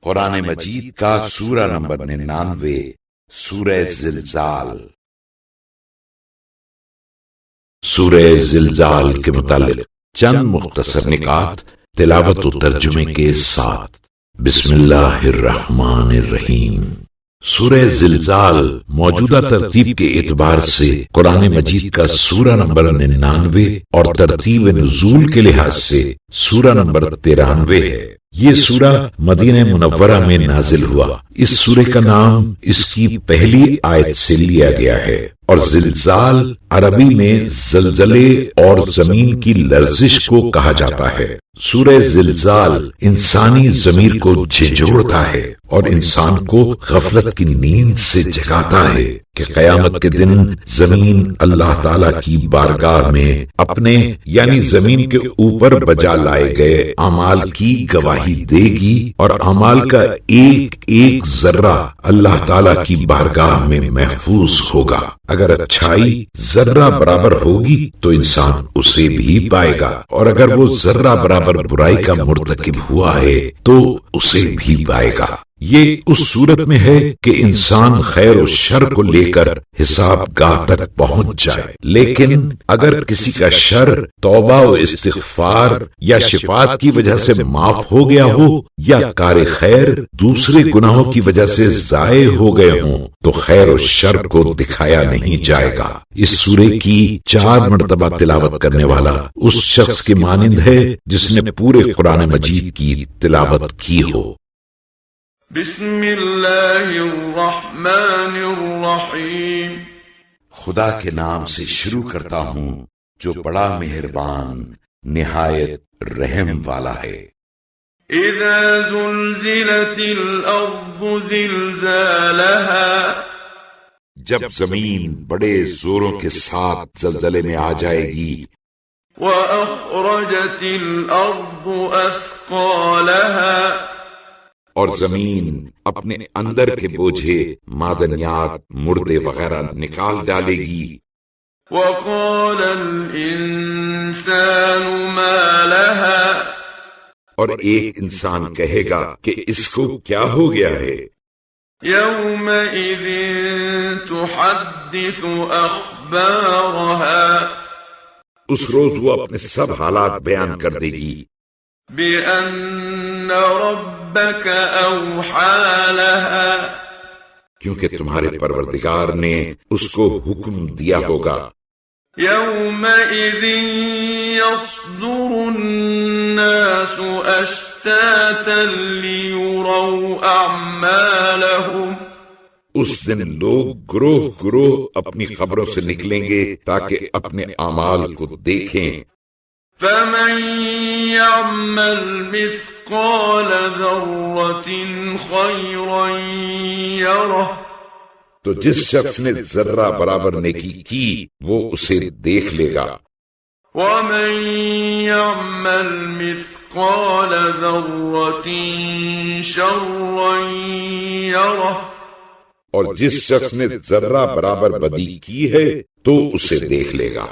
قرآن مجید کا سورہ نمبر 99، سورہ زلزال۔ سورہ زلزال کے متعلق چند مختصر نکات تلاوت و ترجمے کے ساتھ۔ بسم اللہ الرحمن الرحیم۔ سورہ زلزال موجودہ ترتیب کے اعتبار سے قرآن مجید کا سورہ نمبر 99 اور ترتیب نزول کے لحاظ سے سورہ نمبر 93 ہے۔ یہ سورہ مدینہ منورہ میں نازل ہوا۔ اس سورہ کا نام اس کی پہلی آیت سے لیا گیا ہے، اور زلزال عربی میں زلزلے اور زمین کی لرزش کو کہا جاتا ہے۔ سورہ زلزال انسانی ضمیر کو جھنجھوڑتا ہے اور انسان کو غفلت کی نیند سے جگاتا ہے کہ قیامت کے دن زمین اللہ تعالی کی بارگاہ میں اپنے یعنی زمین کے اوپر بجا لائے گئے اعمال کی گواہی دے گی، اور اعمال کا ایک ایک ذرہ اللہ تعالی کی بارگاہ میں محفوظ ہوگا۔ اگر اچھائی ذرہ برابر ہوگی تو انسان اسے بھی پائے گا، اور اگر وہ ذرہ برابر برائی کا مرتکب ہوا ہے تو اسے بھی پائے گا۔ یہ اس صورت میں ہے کہ انسان خیر و شر کو لے کر حساب گاہ تک پہنچ جائے، لیکن اگر کسی کا شر توبہ و استغفار یا شفاعت کی وجہ سے معاف ہو گیا ہو، یا کار خیر دوسرے گناہوں کی وجہ سے ضائع ہو گئے ہوں، تو خیر و شر کو دکھایا نہیں جائے گا۔ اس سورے کی 4 مرتبہ تلاوت کرنے والا اس شخص کے مانند ہے جس نے پورے قرآن مجید کی تلاوت کی ہو۔ بسم اللہ الرحمن الرحیم۔ خدا کے نام سے شروع کرتا ہوں جو بڑا مہربان نہایت رحم والا ہے۔ اذا زلزلت الارض زلزالها، جب زمین بڑے زوروں کے ساتھ زلزلے میں آ جائے گی۔ واخرجت الارض اثقالها، اور زمین اپنے اندر کے بوجھے معدنیات مردے وغیرہ نکال ڈالے گی۔ وقال الانسان ما لها، اور ایک انسان کہے گا کہ اس کو کیا ہو گیا ہے۔ یومئذ تحدث اخبارها، اس روز وہ اپنے سب حالات بیان کر دے گی۔ بأن ربك اوحى لها، کیونکہ تمہارے پروردگار نے اس کو حکم دیا ہوگا۔ يومئذ يصدر الناس اشتاتا ليروا اعمالهم، اس دن لوگ گروہ گروہ اپنی خبروں سے نکلیں گے تاکہ اپنے اعمال کو دیکھیں۔ فمن يعمل مثقال ذرة خيرا يره، تو جس شخص نے ذرہ برابر نیکی کی وہ اسے دیکھ لے گا۔ ومن يعمل مثقال ذرة شرا يره، اور جس شخص نے ذرہ برابر بدی کی ہے تو اسے دیکھ لے گا۔